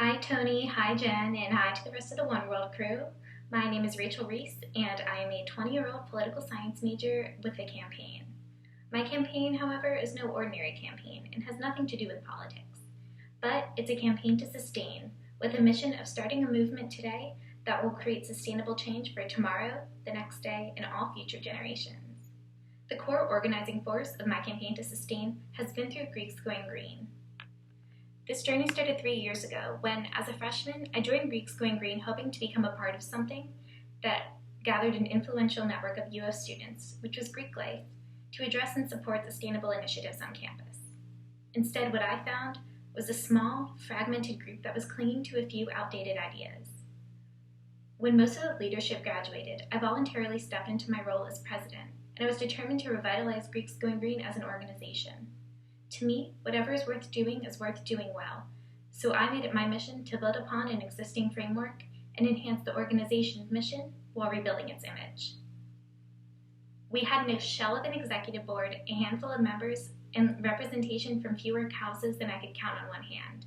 Hi Tony, hi Jen, and hi to the rest of the One World crew. My name is Rachel Reese, and I am a 20-year-old political science major with a campaign. My campaign, however, is no ordinary campaign and has nothing to do with politics. But it's a campaign to sustain, with a mission of starting a movement today that will create sustainable change for tomorrow, the next day, and all future generations. The core organizing force of my campaign to sustain has been through Greeks Going Green. This journey started 3 years ago when, as a freshman, I joined Greeks Going Green hoping to become a part of something that gathered an influential network of UF students, which was Greek Life, to address and support sustainable initiatives on campus. Instead, what I found was a small, fragmented group that was clinging to a few outdated ideas. When most of the leadership graduated, I voluntarily stepped into my role as president, and I was determined to revitalize Greeks Going Green as an organization. To me, whatever is worth doing is worth doing well, so I made it my mission to build upon an existing framework and enhance the organization's mission while rebuilding its image. We had a shell of an executive board, a handful of members, and representation from fewer houses than I could count on one hand.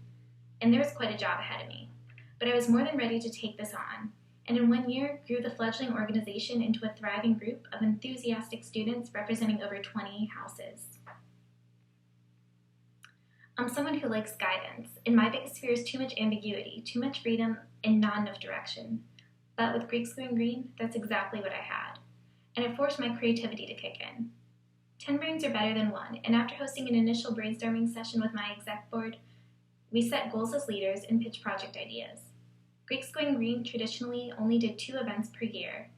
And there was quite a job ahead of me. But I was more than ready to take this on, and in 1 year grew the fledgling organization into a thriving group of enthusiastic students representing over 20 houses. I'm someone who likes guidance, and my biggest fear is too much ambiguity, too much freedom, and not enough direction. But with Greeks Going Green, that's exactly what I had, and it forced my creativity to kick in. 10 brains are better than one, and after hosting an initial brainstorming session with my exec board, we set goals as leaders and pitched project ideas. Greeks Going Green traditionally only did 2 events per year,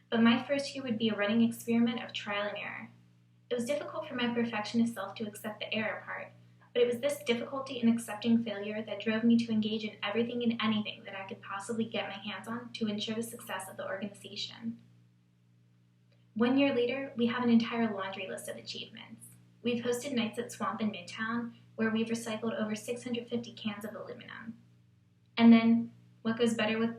but my first year would be a running experiment of trial and error. It was difficult for my perfectionist self to accept the error part, but it was this difficulty in accepting failure that drove me to engage in everything and anything that I could possibly get my hands on to ensure the success of the organization. 1 year later, we have an entire laundry list of achievements. We've hosted nights at Swamp in Midtown, where we've recycled over 650 cans of aluminum. And then, what goes better with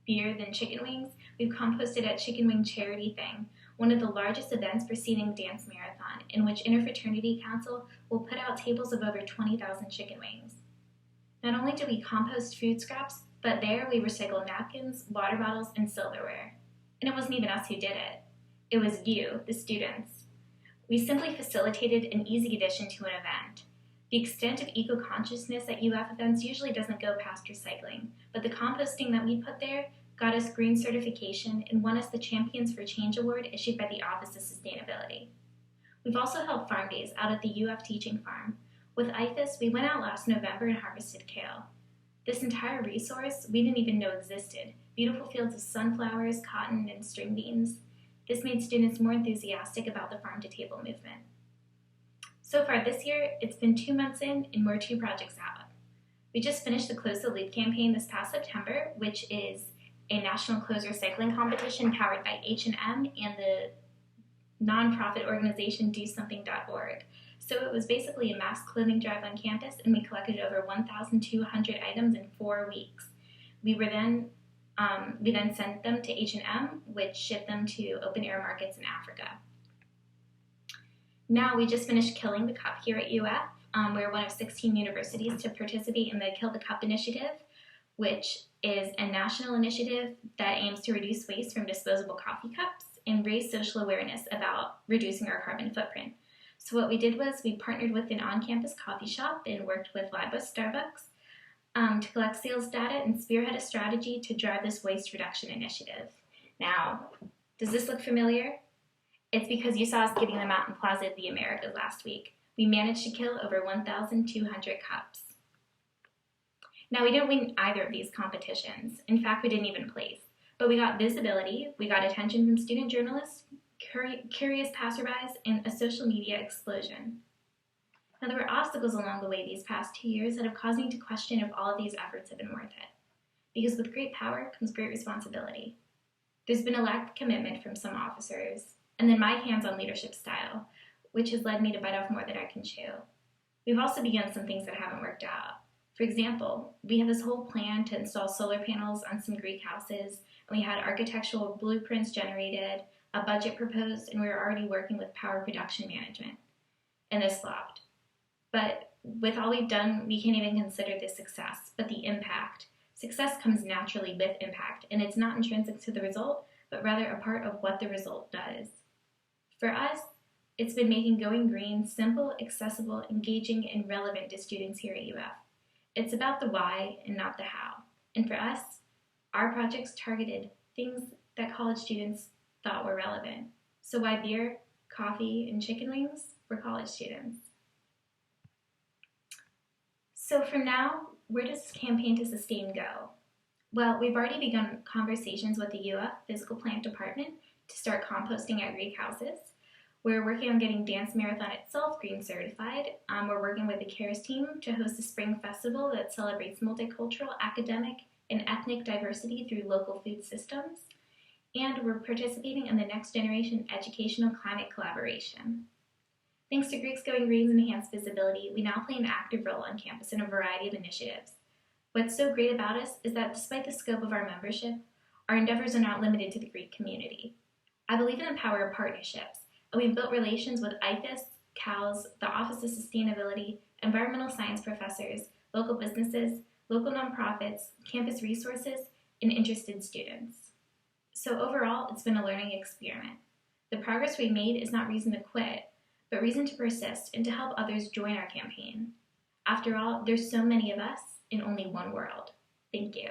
beer than chicken wings? We've composted at Chicken Wing Charity Thing, one of the largest events preceding Dance Marathon, in which Interfraternity Council will put out tables of over 20,000 chicken wings. Not only do we compost food scraps, but there we recycle napkins, water bottles, and silverware. And it wasn't even us who did it. It was you, the students. We simply facilitated an easy addition to an event. The extent of eco-consciousness at UF events usually doesn't go past recycling, but the composting that we put there got us green certification and won us the Champions for Change Award issued by the Office of Sustainability. We've also held farm days out at the UF Teaching Farm. With IFAS, we went out last November and harvested kale. This entire resource we didn't even know existed. Beautiful fields of sunflowers, cotton, and string beans. This made students more enthusiastic about the farm-to-table movement. So far this year, it's been 2 months in and we're 2 projects out. We just finished the Close the Loop campaign this past September, which is a national clothes recycling competition powered by H&M and the nonprofit organization DoSomething.org. So it was basically a mass clothing drive on campus, and we collected over 1,200 items in 4 weeks. We then sent them to H&M, which shipped them to open-air markets in Africa. Now we just finished Killing the Cup here at UF. We're one of 16 universities to participate in the Kill the Cup initiative, which is a national initiative that aims to reduce waste from disposable coffee cups and raise social awareness about reducing our carbon footprint. So what we did was we partnered with an on-campus coffee shop and worked with Libus Starbucks to collect sales data and spearhead a strategy to drive this waste reduction initiative. Now, does this look familiar? It's because you saw us giving them out in Plaza of the Americas last week. We managed to kill over 1,200 cups. Now, we didn't win either of these competitions. In fact, we didn't even place. But we got visibility, we got attention from student journalists, curious passerbys, and a social media explosion. Now, there were obstacles along the way these past 2 years that have caused me to question if all of these efforts have been worth it. Because with great power comes great responsibility. There's been a lack of commitment from some officers, and then my hands-on leadership style, which has led me to bite off more than I can chew. We've also begun some things that haven't worked out. For example, we had this whole plan to install solar panels on some Greek houses, and we had architectural blueprints generated, a budget proposed, and we were already working with power production management. And this flopped. But With all we've done, we can't even consider this success, but the impact. Success comes naturally with impact, and it's not intrinsic to the result, but rather a part of what the result does. For us, it's been making Going Green simple, accessible, engaging, and relevant to students here at UF. It's about the why and not the how. And for us, our projects targeted things that college students thought were relevant. So why beer, coffee, and chicken wings for college students? So from now, where does this campaign to sustain go? Well, we've already begun conversations with the UF Physical Plant Department to start composting at Greek houses. We're working on getting Dance Marathon itself green certified. We're working with the CARES team to host a spring festival that celebrates multicultural, academic, and ethnic diversity through local food systems. And we're participating in the Next Generation Educational Climate Collaboration. Thanks to Greeks Going Green's enhanced visibility, we now play an active role on campus in a variety of initiatives. What's so great about us is that despite the scope of our membership, our endeavors are not limited to the Greek community. I believe in the power of partnerships, and we've built relations with IFAS, CALS, the Office of Sustainability, environmental science professors, local businesses, local nonprofits, campus resources, and interested students. So overall, it's been a learning experiment. The progress we made is not reason to quit, but reason to persist and to help others join our campaign. After all, there's so many of us in only one world. Thank you.